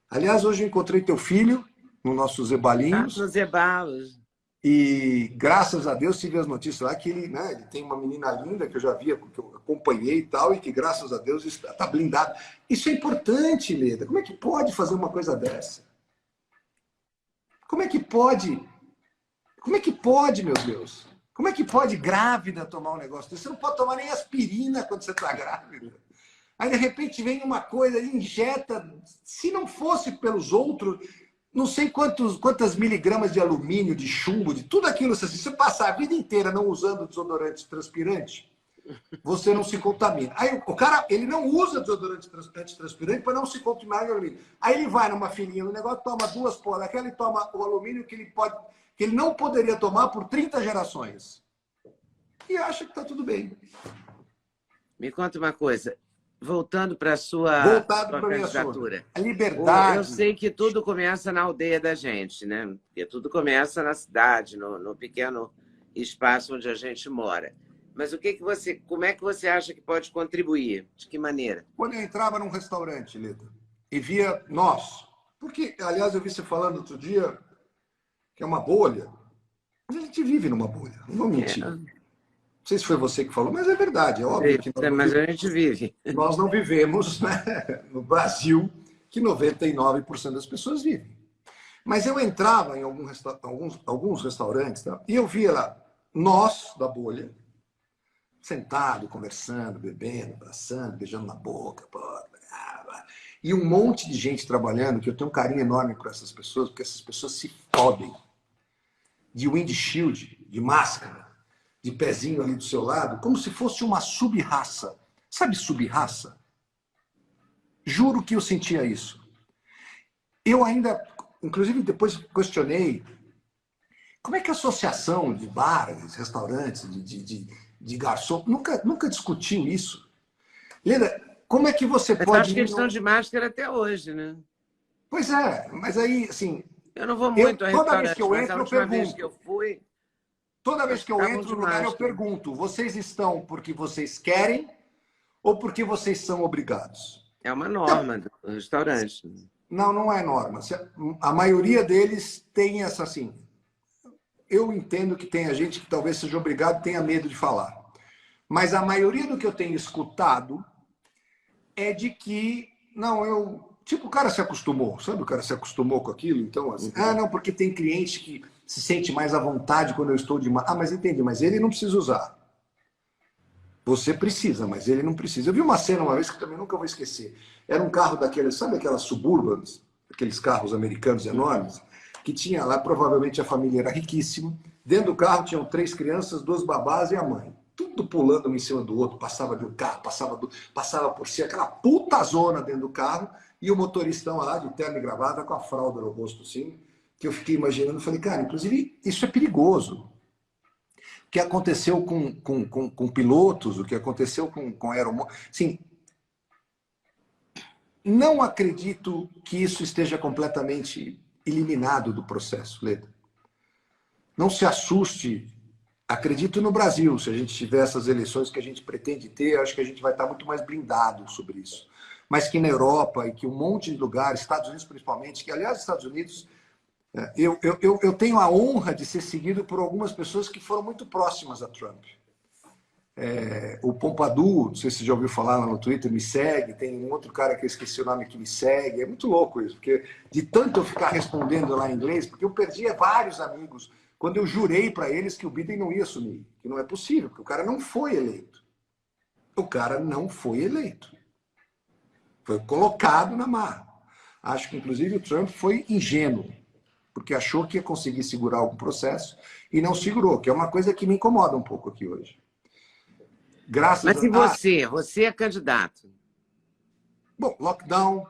Aliás, hoje eu encontrei teu filho no nosso Zebalinhos. Nos Zebalos. E graças a Deus tive as notícias lá que ele, né, ele tem uma menina linda que eu já via, que eu acompanhei e tal, e que graças a Deus está blindado. Isso é importante, Leda. Como é que pode fazer uma coisa dessa? Como é que pode? Como é que pode, meu Deus? Como é que pode grávida tomar um negócio desse? Você não pode tomar nem aspirina quando você está grávida. Aí, de repente, vem uma coisa, injeta. Se não fosse pelos outros, não sei quantas miligramas de alumínio, de chumbo, de tudo aquilo. Se você passar a vida inteira não usando desodorante transpirante, você não se contamina. Aí o cara, ele não usa desodorante antitranspirante para não se contaminar de alumínio. Aí ele vai numa filinha no negócio, toma 2 porras daquela e toma o alumínio que ele não poderia tomar por 30 gerações. E acha que está tudo bem. Me conta uma coisa. Voltando para a sua candidatura. A liberdade. Eu sei que tudo começa na aldeia da gente, né? Porque tudo começa na cidade, no pequeno espaço onde a gente mora. Mas como é que você acha que pode contribuir? De que maneira? Quando eu entrava num restaurante, Leda, e via nós, porque, aliás, eu vi você falando outro dia que é uma bolha. A gente vive numa bolha, não vou mentir. Não sei se foi você que falou, mas é verdade, é óbvio que mas a gente vive. Nós não vivemos, né, no Brasil, que 99% das pessoas vivem. Mas eu entrava em alguns restaurantes, tá, e eu via lá, nós da bolha, sentado, conversando, bebendo, abraçando, beijando na boca, e um monte de gente trabalhando, que eu tenho um carinho enorme por essas pessoas, porque essas pessoas se fodem de windshield, de máscara, de pezinho ali do seu lado, como se fosse uma sub-raça. Sabe sub-raça? Juro que eu sentia isso. Eu ainda, inclusive depois questionei, como é que a associação de bares, restaurantes, de garçom, nunca discutiu isso? Leda, como é que você pode... Acho que eles estão de máscara até hoje, né? Pois é, mas aí, assim... Eu não vou muito a restaurante, mas a última vez que eu fui... Toda vez que eu entro no lugar, eu pergunto, vocês estão porque vocês querem ou porque vocês são obrigados? É uma norma do restaurante. Não é norma. A maioria deles tem essa, assim... Eu entendo que tem gente que talvez seja obrigado e tenha medo de falar. Mas a maioria do que eu tenho escutado é de que, tipo, o cara se acostumou, sabe? O cara se acostumou com aquilo, então, assim, não, porque tem cliente que se sente mais à vontade quando eu estou de máscara. Mas entendi, mas ele não precisa usar. Você precisa, mas ele não precisa. Eu vi uma cena uma vez que também nunca vou esquecer. Era um carro daqueles, sabe aquelas Suburbans? Aqueles carros americanos enormes? Que tinha lá, provavelmente a família era riquíssima. Dentro do carro tinham 3 crianças, 2 babás e a mãe. Tudo pulando um em cima do outro. Passava de um carro, passava por si, aquela puta zona dentro do carro. E o motoristão lá, de terno e gravata, com a fralda no rosto assim. Que eu fiquei imaginando, falei, cara, inclusive isso é perigoso. O que aconteceu com pilotos, o que aconteceu com aeromoços, assim, não acredito que isso esteja completamente eliminado do processo, Leda. Não se assuste. Acredito no Brasil, se a gente tiver essas eleições que a gente pretende ter, acho que a gente vai estar muito mais blindado sobre isso. Mas que na Europa e que um monte de lugares, Estados Unidos principalmente, que aliás, Estados Unidos, eu tenho a honra de ser seguido por algumas pessoas que foram muito próximas a Trump. O Pompidou, não sei se você já ouviu falar lá no Twitter, me segue, tem um outro cara que eu esqueci o nome que me segue, é muito louco isso, porque de tanto eu ficar respondendo lá em inglês, porque eu perdi vários amigos quando eu jurei para eles que o Biden não ia assumir, que não é possível, porque o cara não foi eleito. O cara não foi eleito. Foi colocado na marra. Acho que, inclusive, o Trump foi ingênuo, porque achou que ia conseguir segurar algum processo e não segurou, que é uma coisa que me incomoda um pouco aqui hoje. Mas e você? Você é candidato. Bom, lockdown.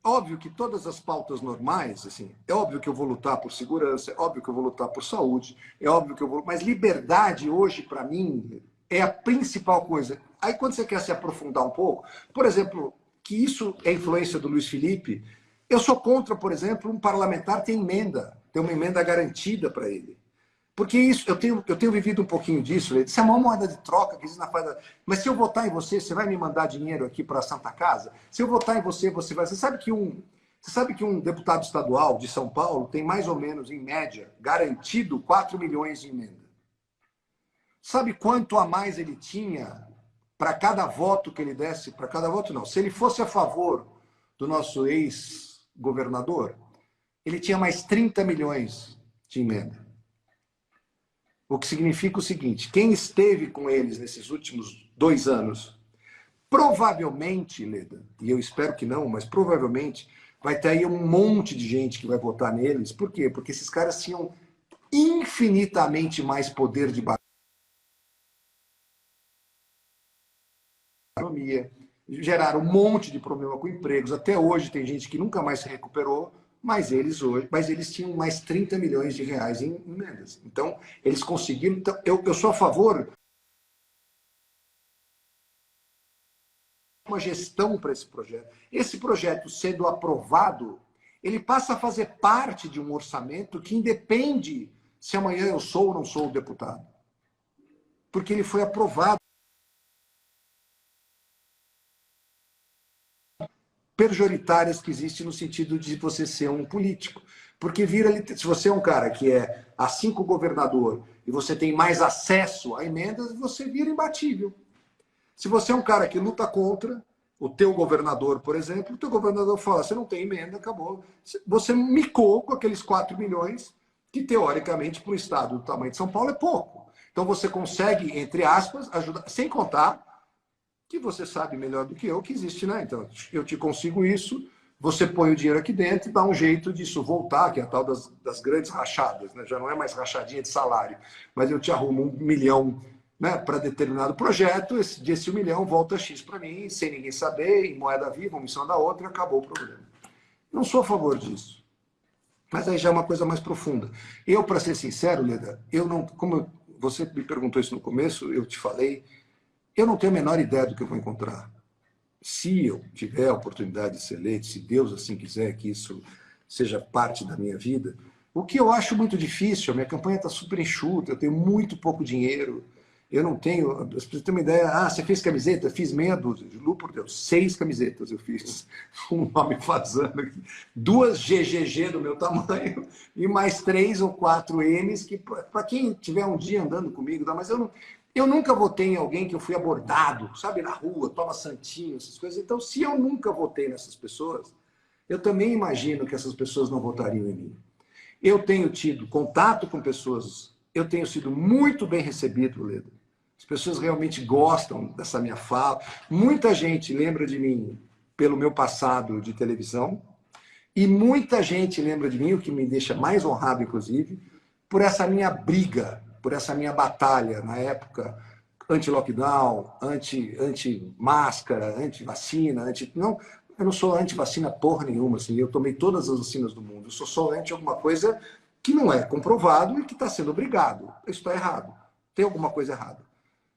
Óbvio que todas as pautas normais, assim, é óbvio que eu vou lutar por segurança, é óbvio que eu vou lutar por saúde, é óbvio que eu vou... Mas liberdade hoje, para mim, é a principal coisa. Aí quando você quer se aprofundar um pouco, por exemplo, que isso é influência do Luiz Felipe, eu sou contra, por exemplo, um parlamentar ter emenda, ter uma emenda garantida para ele. Porque isso, eu tenho vivido um pouquinho disso, isso é uma moeda de troca que existe na fase. Mas se eu votar em você, você vai me mandar dinheiro aqui para a Santa Casa? Se eu votar em você, você vai. Você sabe que um deputado estadual de São Paulo tem mais ou menos, em média, garantido 4 milhões de emenda. Sabe quanto a mais ele tinha para cada voto que ele desse? Para cada voto, não. Se ele fosse a favor do nosso ex-governador, ele tinha mais 30 milhões de emenda. O que significa o seguinte, quem esteve com eles nesses últimos 2 anos, provavelmente, Leda, e eu espero que não, mas provavelmente vai ter aí um monte de gente que vai votar neles. Por quê? Porque esses caras tinham infinitamente mais poder de economia, geraram um monte de problema com empregos. Até hoje tem gente que nunca mais se recuperou, mas eles tinham mais 30 milhões de reais em emendas. Então, eles conseguiram... Então, eu sou a favor de uma gestão para esse projeto. Esse projeto, sendo aprovado, ele passa a fazer parte de um orçamento que independe se amanhã eu sou ou não sou o deputado. Porque ele foi aprovado. Pejoritárias que existem no sentido de você ser um político. Porque se você é um cara que é a 5 governador e você tem mais acesso a emendas, você vira imbatível. Se você é um cara que luta contra o teu governador, por exemplo, o teu governador fala, você não tem emenda, acabou. Você micou com aqueles 4 milhões, que teoricamente para um estado do tamanho de São Paulo é pouco. Então você consegue, entre aspas, ajudar, sem contar que você sabe melhor do que eu que existe, né? Então, eu te consigo isso, você põe o dinheiro aqui dentro e dá um jeito disso voltar, que é a tal das grandes rachadas, né? Já não é mais rachadinha de salário, mas eu te arrumo 1 milhão, né, para determinado projeto, esse 1 milhão volta X para mim, sem ninguém saber, em moeda viva, uma em cima da outra, acabou o problema. Não sou a favor disso. Mas aí já é uma coisa mais profunda. Eu, para ser sincero, Leda, eu não, como você me perguntou isso no começo, eu te falei, eu não tenho a menor ideia do que eu vou encontrar. Se eu tiver a oportunidade de ser eleito, se Deus assim quiser que isso seja parte da minha vida, o que eu acho muito difícil, a minha campanha está super enxuta, eu tenho muito pouco dinheiro, eu não tenho... Pra você ter uma ideia, você fez camiseta? Eu fiz meia dúzia, juro por Deus, 6 camisetas eu fiz, um nome fazendo aqui, 2 GGG do meu tamanho e mais 3 ou 4 M's, que para quem tiver um dia andando comigo, mas eu nunca votei em alguém que eu fui abordado, sabe, na rua, toma santinho, essas coisas. Então, se eu nunca votei nessas pessoas, eu também imagino que essas pessoas não votariam em mim. Eu tenho tido contato com pessoas, eu tenho sido muito bem recebido, Leda. As pessoas realmente gostam dessa minha fala. Muita gente lembra de mim pelo meu passado de televisão e muita gente lembra de mim, o que me deixa mais honrado, inclusive, por essa minha briga, por essa minha batalha na época anti-lockdown, anti-máscara, anti-vacina, não, eu não sou anti-vacina porra nenhuma, assim, eu tomei todas as vacinas do mundo, eu sou só anti alguma coisa que não é comprovado e que está sendo obrigado. Isso está errado. Tem alguma coisa errada.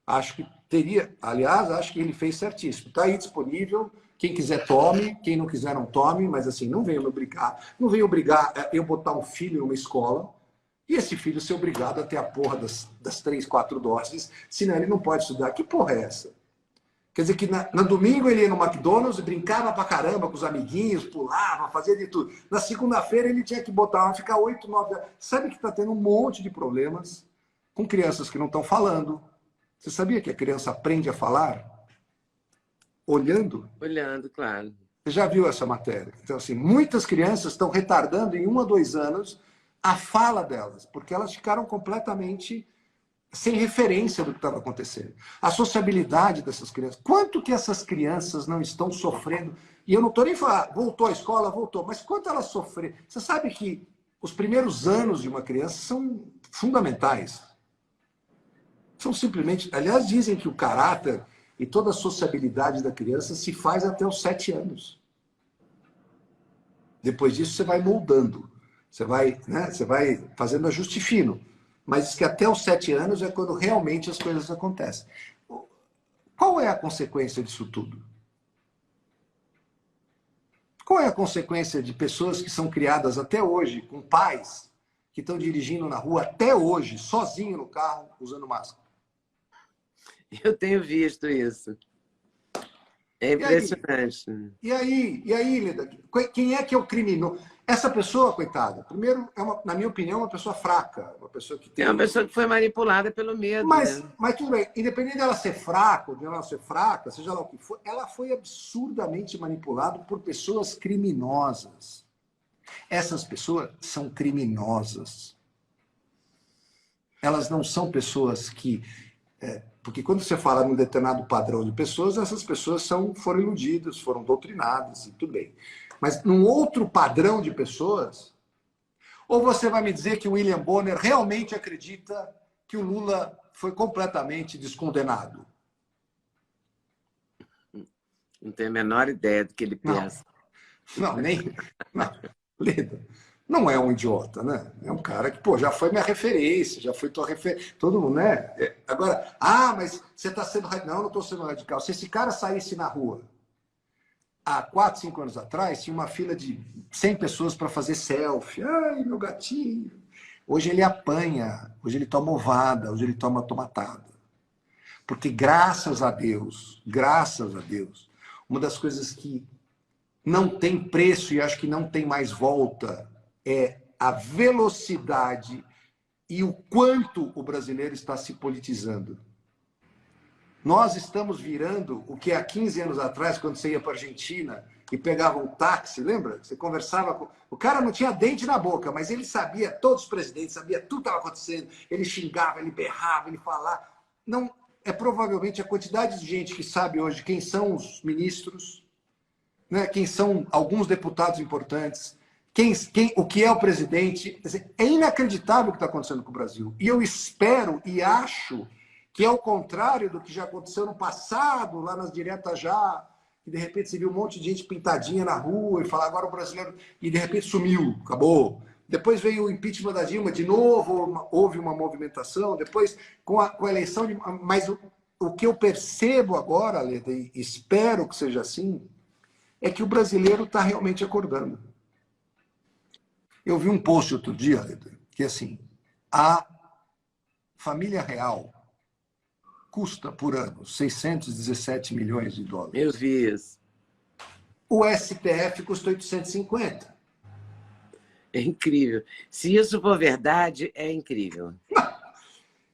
Acho que teria, aliás, acho que ele fez certíssimo. Está aí disponível, Quem quiser tome, quem não quiser não tome, mas assim, não venham me obrigar. Não venham obrigar eu botar um filho numa escola e esse filho ser obrigado a ter a porra das 3, 4 doses, senão ele não pode estudar. Que porra é essa? Quer dizer que no domingo ele ia no McDonald's, brincava pra caramba com os amiguinhos, pulava, fazia de tudo. Na segunda-feira ele tinha que botar, ficar 8, 9 horas. Sabe que está tendo um monte de problemas com crianças que não estão falando. Você sabia que a criança aprende a falar olhando? Olhando, claro. Você já viu essa matéria? Então, assim, muitas crianças estão retardando em 1 a 2 anos a fala delas, porque elas ficaram completamente sem referência do que estava acontecendo. A sociabilidade dessas crianças. Quanto que essas crianças não estão sofrendo? E eu não estou nem falando, voltou à escola, voltou, mas quanto elas sofreram? Você sabe que os primeiros anos de uma criança são fundamentais. São simplesmente... Aliás, dizem que o caráter e toda a sociabilidade da criança se faz até os 7 anos. Depois disso, você vai moldando. Você vai fazendo ajuste fino. Mas que até os 7 anos é quando realmente as coisas acontecem. Qual é a consequência disso tudo? Qual é a consequência de pessoas que são criadas até hoje, com pais que estão dirigindo na rua até hoje, sozinho no carro, usando máscara? Eu tenho visto isso. É impressionante. E aí, Leda, quem é que é o criminoso? Essa pessoa, coitada, primeiro, na minha opinião, uma pessoa fraca. Uma pessoa que tem... É uma pessoa que foi manipulada pelo medo. Mas, né? mas tudo bem, independente dela ser fraca, ou de ela ser fraca, seja lá o que for, ela foi absurdamente manipulada por pessoas criminosas. Essas pessoas são criminosas. Elas não são pessoas que... porque quando você fala num determinado padrão de pessoas, essas pessoas foram iludidas, foram doutrinadas, e tudo bem. Mas num outro padrão de pessoas, ou você vai me dizer que o William Bonner realmente acredita que o Lula foi completamente descondenado? Não tenho a menor ideia do que ele pensa. Não, nem... Não, Leda, não é um idiota, né? É um cara que, pô, já foi minha referência, já foi tua referência. Todo mundo, né? Agora, mas você está sendo radical. Não, eu não estou sendo radical. Se esse cara saísse na rua há 4, 5 anos atrás, tinha uma fila de 100 pessoas para fazer selfie. Ai, meu gatinho. Hoje ele apanha, hoje ele toma ovada, hoje ele toma tomatada. Porque graças a Deus, uma das coisas que não tem preço e acho que não tem mais volta é a velocidade e o quanto o brasileiro está se politizando. Nós estamos virando o que há 15 anos atrás, quando você ia para a Argentina e pegava um táxi, lembra? Você conversava com... O cara não tinha dente na boca, mas ele sabia, todos os presidentes, sabia tudo que estava acontecendo. Ele xingava, ele berrava, ele falava. Não, é provavelmente a quantidade de gente que sabe hoje quem são os ministros, né? Quem são alguns deputados importantes, o que é o presidente. Quer dizer, é inacreditável o que está acontecendo com o Brasil. E eu espero e acho que é o contrário do que já aconteceu no passado, lá nas diretas já, que de repente você viu um monte de gente pintadinha na rua e falar agora o brasileiro, e de repente sumiu, acabou. Depois veio o impeachment da Dilma, de novo houve uma movimentação, depois com a eleição de... Mas o que eu percebo agora, Leda, e espero que seja assim, é que o brasileiro está realmente acordando. Eu vi um post outro dia, Leda, que assim, a família real custa por ano 617 milhões de dólares. Eu vi isso. O STF custa 850. É incrível. Se isso for verdade, é incrível.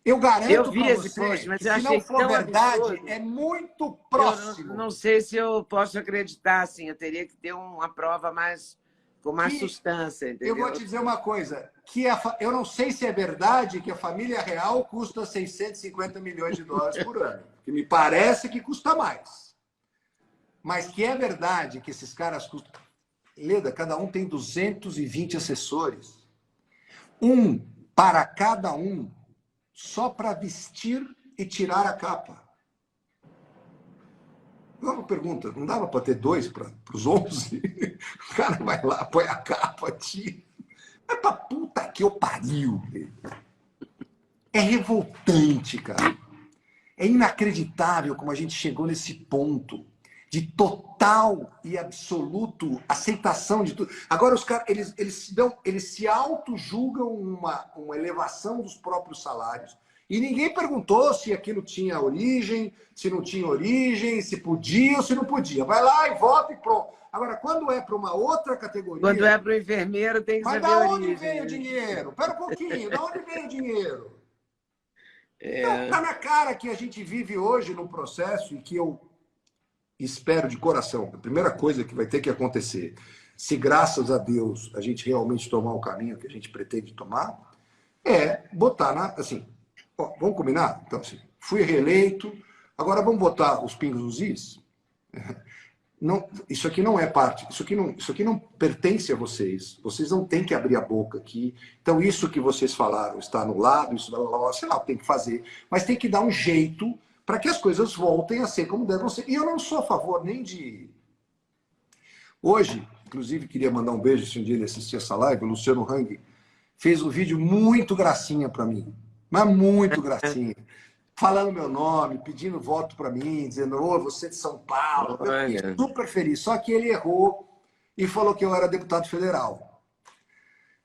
Eu garanto para você post, mas que eu se não for verdade, absurdo, é muito próximo. Eu não sei se eu posso acreditar, assim. Eu teria que ter uma prova com mais substância, entendeu? Eu vou te dizer uma coisa, eu não sei se é verdade que a família real custa 650 milhões de dólares por ano, que me parece que custa mais. Mas que é verdade que esses caras custam... Leda, cada um tem 220 assessores. Um para cada um, só para vestir e tirar a capa. Uma pergunta, não dava para ter 2 para os 11? O cara vai lá, põe a capa, tira. É pra puta que eu pariu. É revoltante, cara. É inacreditável como a gente chegou nesse ponto de total e absoluto aceitação de tudo. Agora os caras, eles se auto-julgam uma elevação dos próprios salários. E ninguém perguntou se aquilo tinha origem, se não tinha origem, se podia ou se não podia. Vai lá e vota e pronto. Agora, quando é para uma outra categoria... Quando é para o enfermeiro, tem que saber a origem. Mas da onde vem o dinheiro? Espera um pouquinho, da onde vem o dinheiro? Então, tá na cara que a gente vive hoje num processo em que eu espero de coração, a primeira coisa que vai ter que acontecer, se graças a Deus a gente realmente tomar o caminho que a gente pretende tomar, é botar na... Assim, ó, vamos combinar? Então, assim, fui reeleito, agora vamos botar os pingos nos is? Não, isso aqui não é parte, isso aqui não pertence a vocês. Vocês não têm que abrir a boca aqui. Então, isso que vocês falaram está anulado, isso, sei lá, tem que fazer. Mas tem que dar um jeito para que as coisas voltem a ser como devem ser. E eu não sou a favor nem de... Hoje, inclusive, queria mandar um beijo, se um dia ele assistir essa live, o Luciano Hang fez um vídeo muito gracinha para mim. Mas muito gracinha. Falando meu nome, pedindo voto para mim, dizendo, ô, você de São Paulo. Eu fiquei super feliz. Só que ele errou e falou que eu era deputado federal.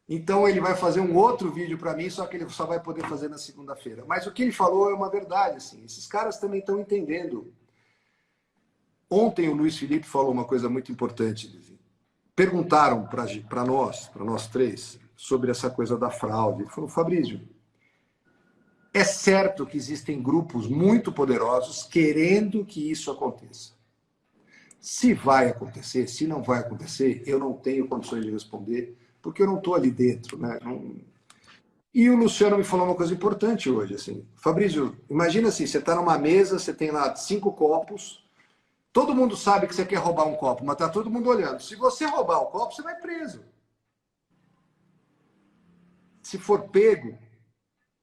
Então ele vai fazer um outro vídeo para mim, só que ele só vai poder fazer na segunda-feira. Mas o que ele falou é uma verdade, assim. Esses caras também estão entendendo. Ontem o Luiz Felipe falou uma coisa muito importante. Perguntaram para nós três, sobre essa coisa da fraude. Ele falou, Fabrício, é certo que existem grupos muito poderosos querendo que isso aconteça. Se vai acontecer, se não vai acontecer, eu não tenho condições de responder, porque eu não estou ali dentro, né? E o Luciano me falou uma coisa importante hoje, assim. Fabrício, imagina assim, você está numa mesa, você tem lá 5 copos, todo mundo sabe que você quer roubar um copo, mas está todo mundo olhando. Se você roubar o copo, você vai preso. Se for pego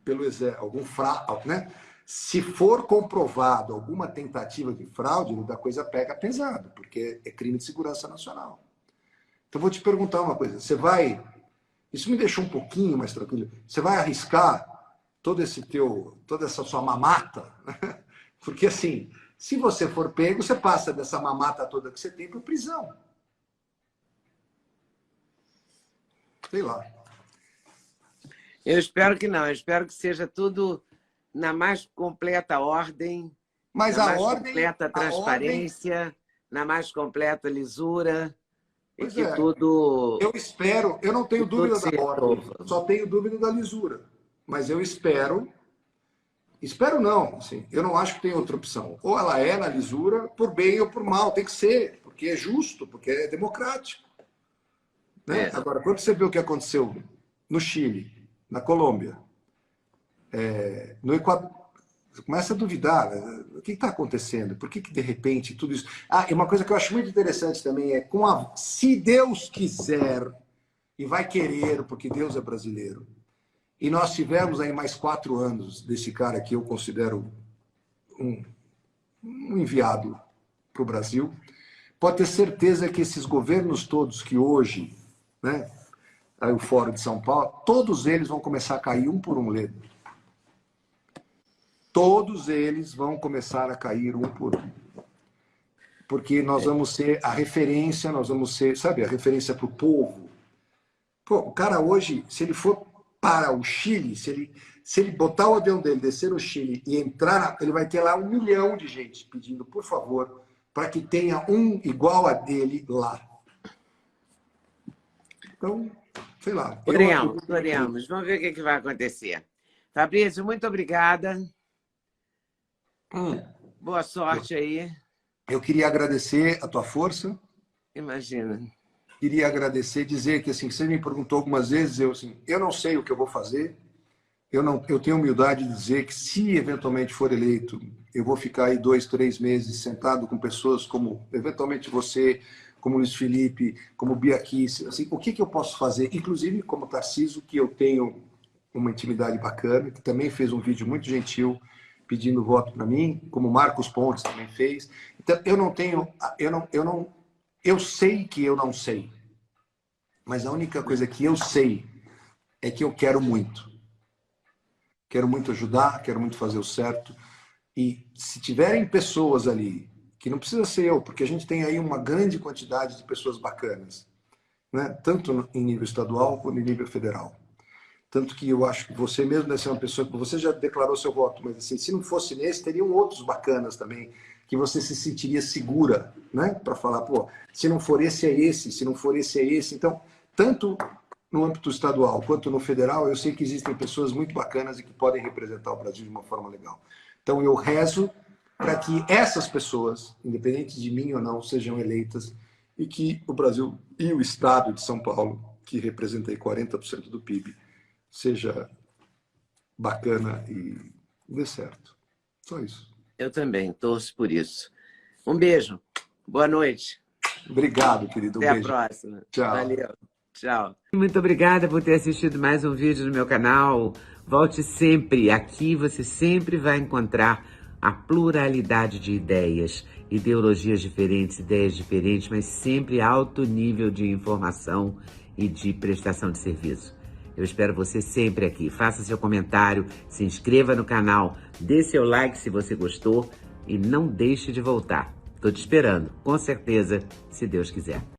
pelo exército, né? Se for comprovado alguma tentativa de fraude, a coisa pega pesado, porque é crime de segurança nacional. Então, vou te perguntar uma coisa. Você vai... Isso me deixou um pouquinho mais tranquilo. Você vai arriscar toda essa sua mamata? Porque, assim, se você for pego, você passa dessa mamata toda que você tem para prisão. Sei lá. Eu espero que não. Eu espero que seja tudo na mais completa ordem, mas na mais completa transparência, na mais completa lisura. E que tudo... Eu espero, eu não tenho dúvida da ordem, só tenho dúvida da lisura. Mas eu espero não, assim, eu não acho que tem outra opção. Ou ela é na lisura, por bem ou por mal, tem que ser, porque é justo, porque é democrático. Né? Agora, quando você vê o que aconteceu no Chile, na Colômbia, no Equador, você começa a duvidar, né? O que está acontecendo? Por que de repente tudo isso... Ah, e uma coisa que eu acho muito interessante também é, se Deus quiser, e vai querer, porque Deus é brasileiro, e nós tivemos aí mais 4 anos desse cara que eu considero um enviado para o Brasil, pode ter certeza que esses governos todos que hoje, né, aí o Fórum de São Paulo, todos eles vão começar a cair um por um, Ledo. Todos eles vão começar a cair um por um. Porque nós vamos ser a referência, nós vamos ser, sabe, a referência para o povo. Pô, o cara hoje, se ele for para o Chile, se ele botar o avião dele, descer no Chile e entrar, ele vai ter lá 1 milhão de gente pedindo, por favor, para que tenha um igual a dele lá. Então, sei lá. Oremos. Vamos ver o que vai acontecer. Fabrício, muito obrigada. Boa sorte aí. Eu queria agradecer a tua força. Imagina. Queria agradecer, dizer que assim, você me perguntou algumas vezes, eu não sei o que eu vou fazer. Eu tenho humildade de dizer que se eventualmente for eleito, eu vou ficar aí 2, 3 meses sentado com pessoas como eventualmente você, como Luiz Felipe, como Bia Kicis, assim, o que eu posso fazer, inclusive como Tarcísio, que eu tenho uma intimidade bacana, que também fez um vídeo muito gentil pedindo voto para mim, como Marcos Pontes também fez. Então, eu sei que eu não sei, mas a única coisa que eu sei é que eu quero muito. Quero muito ajudar, quero muito fazer o certo. E se tiverem pessoas ali que não precisa ser eu, porque a gente tem aí uma grande quantidade de pessoas bacanas, né? Tanto em nível estadual quanto em nível federal. Tanto que eu acho que você mesmo deve ser uma pessoa que você já declarou seu voto, mas assim, se não fosse nesse, teriam outros bacanas também, que você se sentiria segura, né? Para falar, pô, se não for esse, é esse, se não for esse, é esse. Então, tanto no âmbito estadual quanto no federal, eu sei que existem pessoas muito bacanas e que podem representar o Brasil de uma forma legal. Então, eu rezo para que essas pessoas, independente de mim ou não, sejam eleitas e que o Brasil e o Estado de São Paulo, que representa aí 40% do PIB, seja bacana e dê certo. Só isso. Eu também torço por isso. Um beijo. Boa noite. Obrigado, querido. Até a próxima. Tchau. Valeu. Tchau. Muito obrigada por ter assistido mais um vídeo no meu canal. Volte sempre. Aqui você sempre vai encontrar a pluralidade de ideias, ideologias diferentes, ideias diferentes, mas sempre alto nível de informação e de prestação de serviço. Eu espero você sempre aqui. Faça seu comentário, se inscreva no canal, dê seu like se você gostou e não deixe de voltar. Estou te esperando, com certeza, se Deus quiser.